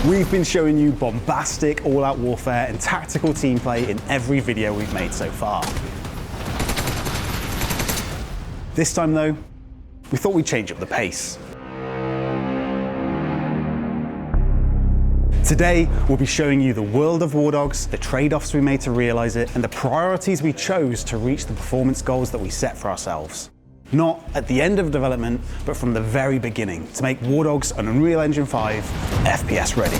We've been showing you bombastic, all-out warfare and tactical team play in every video we've made so far. This time though, we thought we'd change up the pace. Today, we'll be showing you the world of WARDOGS, the trade-offs we made to realize it, and the priorities we chose to reach the performance goals that we set for ourselves. Not at the end of development, but from the very beginning, to make WARDOGS an Unreal Engine 5 FPS ready.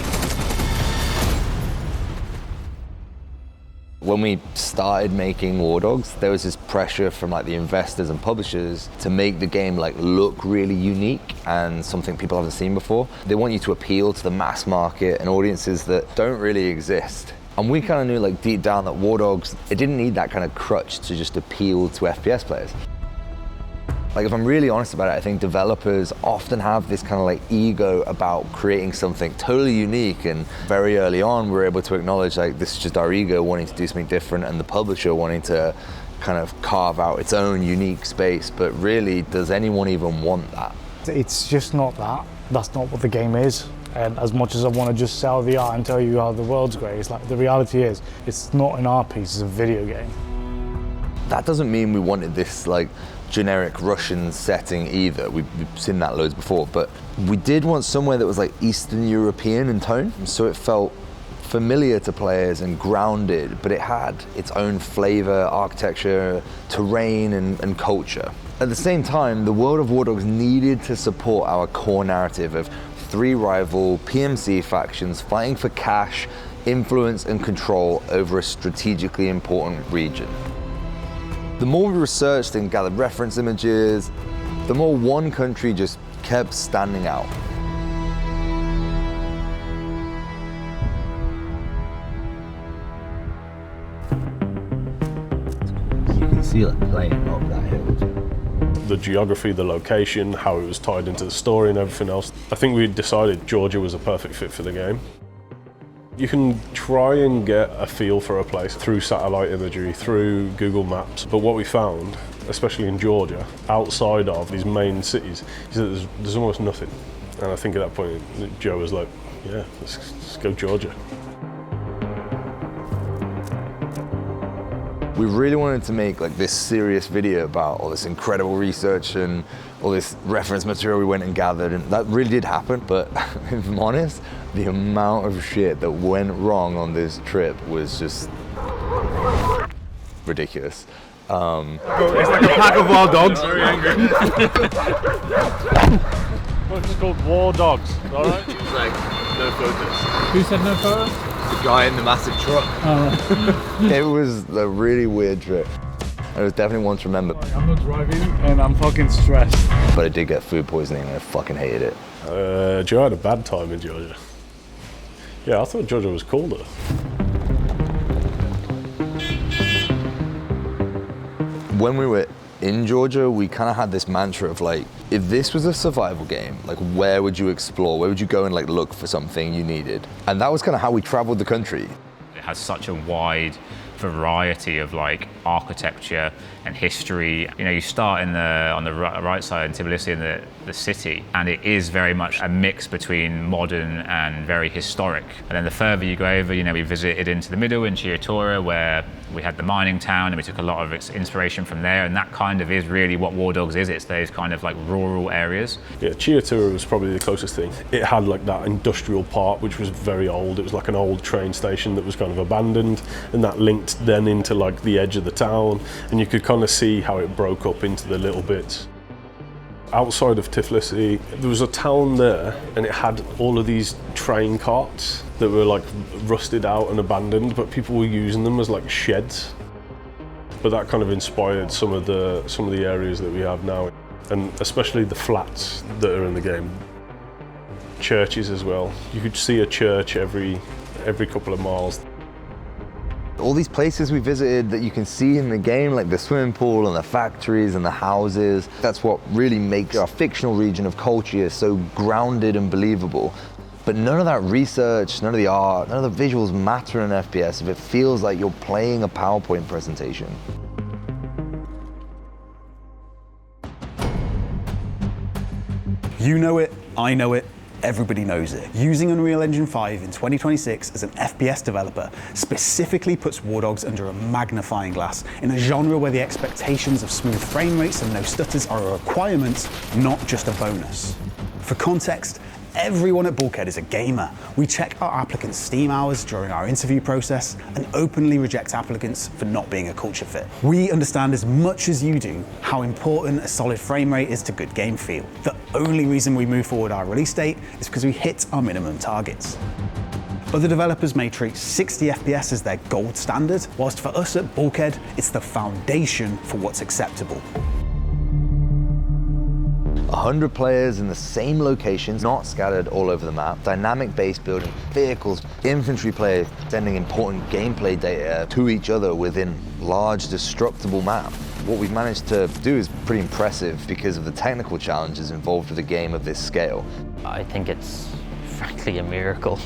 When we started making WARDOGS, there was this pressure from like the investors and publishers to make the game like look really unique and something people haven't seen before. They want you to appeal to the mass market and audiences that don't really exist. And we kind of knew like deep down that WARDOGS, it didn't need that kind of crutch to just appeal to FPS players. Like if I'm really honest about it, I think developers often have this kind of like ego about creating something totally unique, and very early on we're able to acknowledge like this is just our ego wanting to do something different and the publisher wanting to kind of carve out its own unique space. But really, does anyone even want that? It's just not that. That's not what the game is. And as much as I want to just sell the art and tell you how the world's great, it's like the reality is it's not an art piece, it's a video game. That doesn't mean we wanted this like generic Russian setting either. We've seen that loads before, but we did want somewhere that was like Eastern European in tone, so it felt familiar to players and grounded, but it had its own flavor, architecture, terrain, and culture. At the same time, the world of WARDOGS needed to support our core narrative of 3 rival PMC factions fighting for cash, influence, and control over a strategically important region. The more we researched and gathered reference images, the more one country just kept standing out. You can see it playing up that hill. The geography, the location, how it was tied into the story and everything else. I think we decided Georgia was a perfect fit for the game. You can try and get a feel for a place through satellite imagery, through Google Maps, but what we found, especially in Georgia, outside of these main cities, is that there's almost nothing. And I think at that point, Joe was like, yeah, let's go Georgia. We really wanted to make like this serious video about all this incredible research and all this reference material we went and gathered, and that really did happen. But if I'm honest, the amount of shit that went wrong on this trip was just ridiculous. It's like a pack of wild dogs. Very angry. It's called WARDOGS, all right? It's like, no photos. Who said no photos? The guy in the massive truck. It was a really weird trip. It was definitely one to remember. I'm not driving and I'm fucking stressed. But I did get food poisoning and I fucking hated it. Joe had a bad time in Georgia. Yeah, I thought Georgia was colder. When we were in Georgia, we kind of had this mantra of like, if this was a survival game, like where would you explore? Where would you go and like look for something you needed? And that was kind of how we traveled the country. It has such a wide variety of like architecture and history. You know, you start in on the right side in Tbilisi, in the city, and it is very much a mix between modern and very historic. And then the further you go over, you know, we visited into the middle in Chiatora, where we had the mining town, and we took a lot of inspiration from there. And that kind of is really what WARDOGS is. It's those kind of like rural areas. Yeah, Chiatora was probably the closest thing. It had like that industrial part, which was very old. It was like an old train station that was kind of abandoned, and that linked then into like the edge of the town, and you could kind of see how it broke up into the little bits. Outside of Tbilisi, there was a town there, and it had all of these train carts that were like rusted out and abandoned, but people were using them as like sheds. But that kind of inspired some of the areas that we have now, and especially the flats that are in the game. Churches as well. You could see a church every couple of miles. All these places we visited that you can see in the game, like the swimming pool and the factories and the houses, that's what really makes our fictional region of culture so grounded and believable. But none of that research, none of the art, none of the visuals matter in FPS if it feels like you're playing a PowerPoint presentation. You know it, I know it, everybody knows it. Using Unreal Engine 5 in 2026 as an FPS developer specifically puts WARDOGS under a magnifying glass in a genre where the expectations of smooth frame rates and no stutters are a requirement, not just a bonus. For context, everyone at Bulkhead is a gamer. We check our applicants' Steam hours during our interview process and openly reject applicants for not being a culture fit. We understand as much as you do how important a solid frame rate is to good game feel. The only reason we move forward our release date is because we hit our minimum targets. Other developers may treat 60 FPS as their gold standard, whilst for us at Bulkhead, it's the foundation for what's acceptable. 100 players in the same locations, not scattered all over the map, dynamic base building, vehicles, infantry players sending important gameplay data to each other within large destructible map. What we've managed to do is pretty impressive because of the technical challenges involved with a game of this scale. I think it's frankly a miracle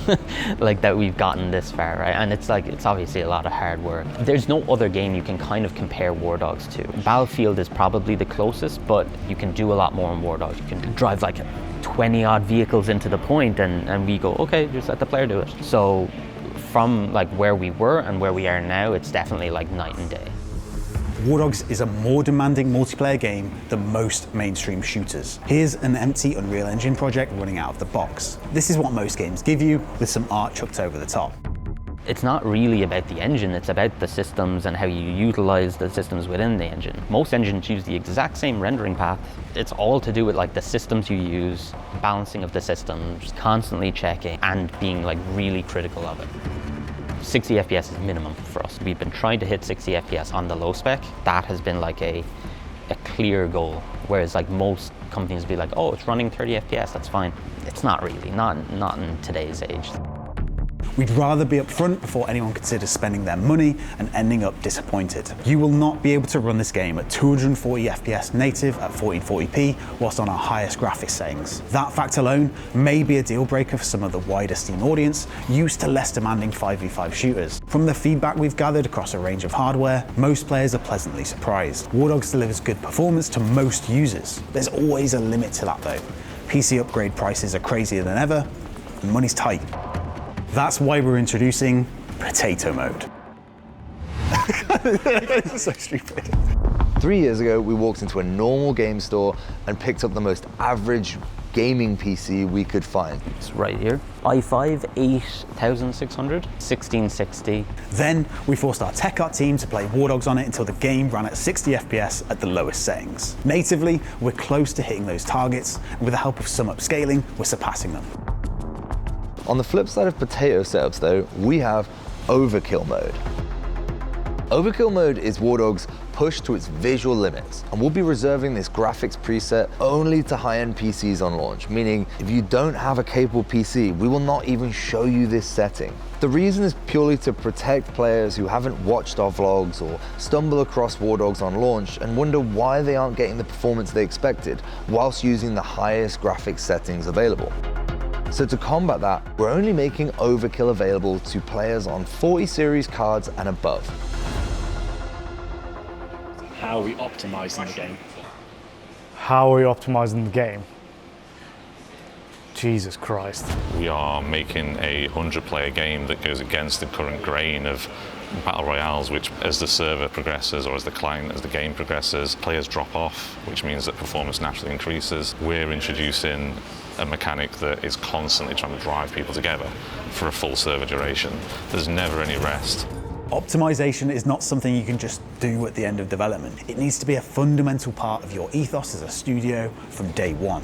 like that we've gotten this far, right? And it's obviously a lot of hard work. There's no other game you can kind of compare WARDOGS to. Battlefield is probably the closest, but you can do a lot more in WARDOGS. You can drive like 20 odd vehicles into the point and we go, okay, just let the player do it. So from like where we were and where we are now, it's definitely like night and day. WARDOGS is a more demanding multiplayer game than most mainstream shooters. Here's an empty Unreal Engine project running out of the box. This is what most games give you, with some art chucked over the top. It's not really about the engine, it's about the systems and how you utilize the systems within the engine. Most engines use the exact same rendering path. It's all to do with like the systems you use, balancing of the systems, constantly checking and being like really critical of it. 60 FPS is minimum for us. We've been trying to hit 60 FPS on the low spec. That has been like a clear goal. Whereas like most companies be like, oh, it's running 30 FPS, that's fine. It's not really, not in today's age. We'd rather be upfront before anyone considers spending their money and ending up disappointed. You will not be able to run this game at 240 FPS native at 1440p whilst on our highest graphics settings. That fact alone may be a deal breaker for some of the wider Steam audience used to less demanding 5v5 shooters. From the feedback we've gathered across a range of hardware, most players are pleasantly surprised. WARDOGS delivers good performance to most users. There's always a limit to that though. PC upgrade prices are crazier than ever, and money's tight. That's why we're introducing Potato Mode. It's so stupid. 3 years ago, we walked into a normal game store and picked up the most average gaming PC we could find. It's right here. i5 8600, 1660. Then we forced our tech art team to play WARDOGS on it until the game ran at 60 FPS at the lowest settings. Natively, we're close to hitting those targets, and with the help of some upscaling, we're surpassing them. On the flip side of potato setups though, we have Overkill mode. Overkill mode is WARDOGS pushed to its visual limits, and we'll be reserving this graphics preset only to high-end PCs on launch, meaning if you don't have a capable PC, we will not even show you this setting. The reason is purely to protect players who haven't watched our vlogs or stumble across WARDOGS on launch and wonder why they aren't getting the performance they expected whilst using the highest graphics settings available. So to combat that, we're only making Overkill available to players on 40 series cards and above. How are we optimizing the game? How are we optimizing the game? Jesus Christ. We are making a 100-player game that goes against the current grain of battle royales, which as the server progresses or as the game progresses, players drop off, which means that performance naturally increases. We're introducing a mechanic that is constantly trying to drive people together for a full server duration. There's never any rest. Optimization is not something you can just do at the end of development. It needs to be a fundamental part of your ethos as a studio from day one.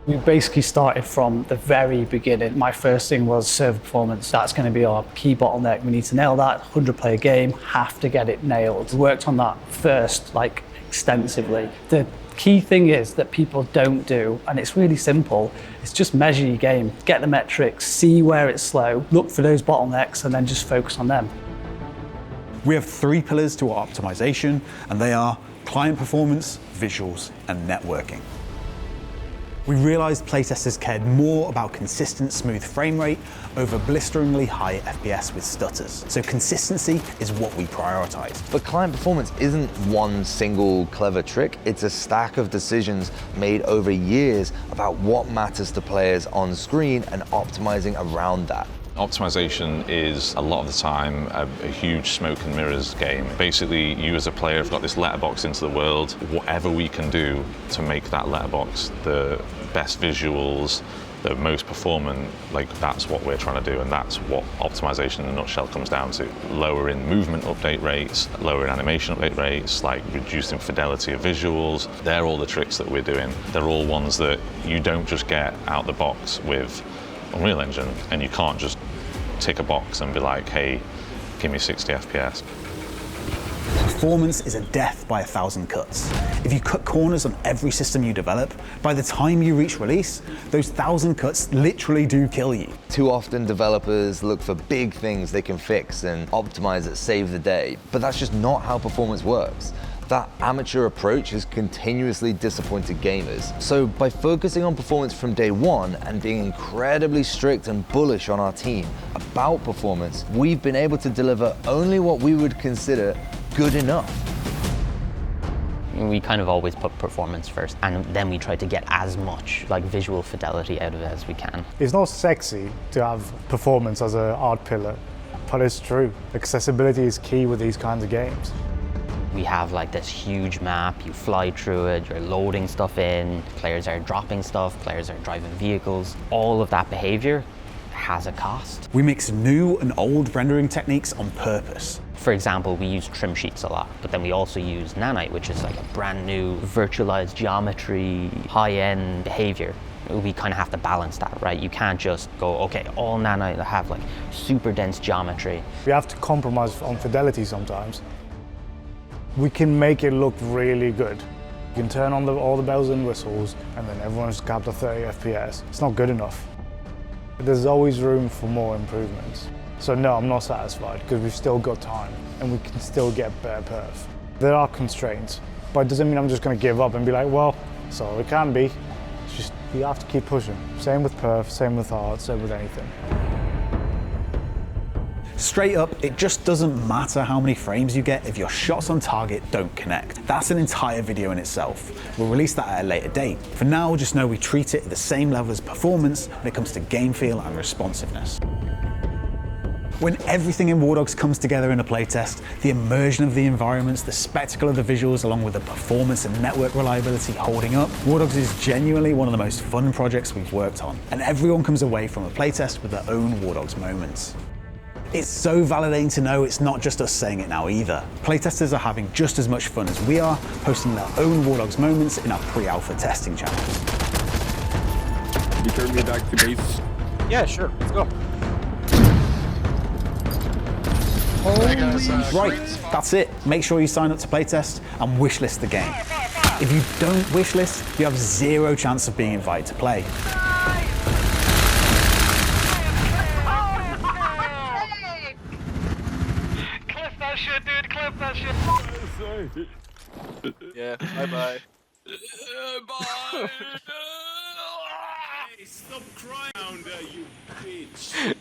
We basically started from the very beginning. My first thing was server performance. That's going to be our key bottleneck. We need to nail that. 100-player game, have to get it nailed. We worked on that first, like extensively. The key thing is that people don't do, and it's really simple, it's just measure your game, get the metrics, see where it's slow, look for those bottlenecks, and then just focus on them. We have 3 pillars to our optimization, and they are client performance, visuals, and networking. We realized playtesters cared more about consistent, smooth frame rate over blisteringly high FPS with stutters. So consistency is what we prioritized. But client performance isn't one single clever trick. It's a stack of decisions made over years about what matters to players on screen and optimizing around that. Optimization is a lot of the time a huge smoke and mirrors game. Basically, you as a player have got this letterbox into the world. Whatever we can do to make that letterbox the best visuals, the most performant, like that's what we're trying to do, and that's what optimization in a nutshell comes down to. Lowering movement update rates, lowering animation update rates, like reducing fidelity of visuals. They're all the tricks that we're doing. They're all ones that you don't just get out the box with Unreal Engine, and you can't just tick a box and be like, hey, give me 60 FPS. Performance is a death by 1,000 cuts. If you cut corners on every system you develop, by the time you reach release, those 1,000 cuts literally do kill you. Too often developers look for big things they can fix and optimize that save the day, but that's just not how performance works. That amateur approach has continuously disappointed gamers. So by focusing on performance from day one and being incredibly strict and bullish on our team about performance, we've been able to deliver only what we would consider good enough. We kind of always put performance first, and then we try to get as much like visual fidelity out of it as we can. It's not sexy to have performance as an art pillar, but it's true. Accessibility is key with these kinds of games. We have like this huge map, you fly through it, you're loading stuff in, players are dropping stuff, players are driving vehicles. All of that behavior has a cost. We mix new and old rendering techniques on purpose. For example, we use trim sheets a lot, but then we also use nanite, which is like a brand new virtualized geometry, high-end behavior. We kind of have to balance that, right? You can't just go, okay, all nanite have like super dense geometry. We have to compromise on fidelity sometimes. We can make it look really good. You can turn on all the bells and whistles and then everyone's capped at 30 FPS. It's not good enough. There's always room for more improvements. So no, I'm not satisfied because we've still got time and we can still get better perf. There are constraints, but it doesn't mean I'm just going to give up and be like, well, so it can be. It's just, you have to keep pushing. Same with perf, same with art, same with anything. Straight up, it just doesn't matter how many frames you get if your shots on target don't connect. That's an entire video in itself. We'll release that at a later date. For now, just know we treat it at the same level as performance when it comes to game feel and responsiveness. When everything in WARDOGS comes together in a playtest, the immersion of the environments, the spectacle of the visuals, along with the performance and network reliability holding up, WARDOGS is genuinely one of the most fun projects we've worked on, and everyone comes away from a playtest with their own WARDOGS moments. It's so validating to know it's not just us saying it now either. Playtesters are having just as much fun as we are, posting their own WARDOGS moments in our pre-alpha testing channels. You turn me back to base. Yeah, sure. Let's go. Right, that's it. Make sure you sign up to playtest and wishlist the game. If you don't wishlist, you have zero chance of being invited to play. Clip that shit, dude. Clip that shit. Yeah, bye-bye. Bye. Hey, stop crying down there, you bitch.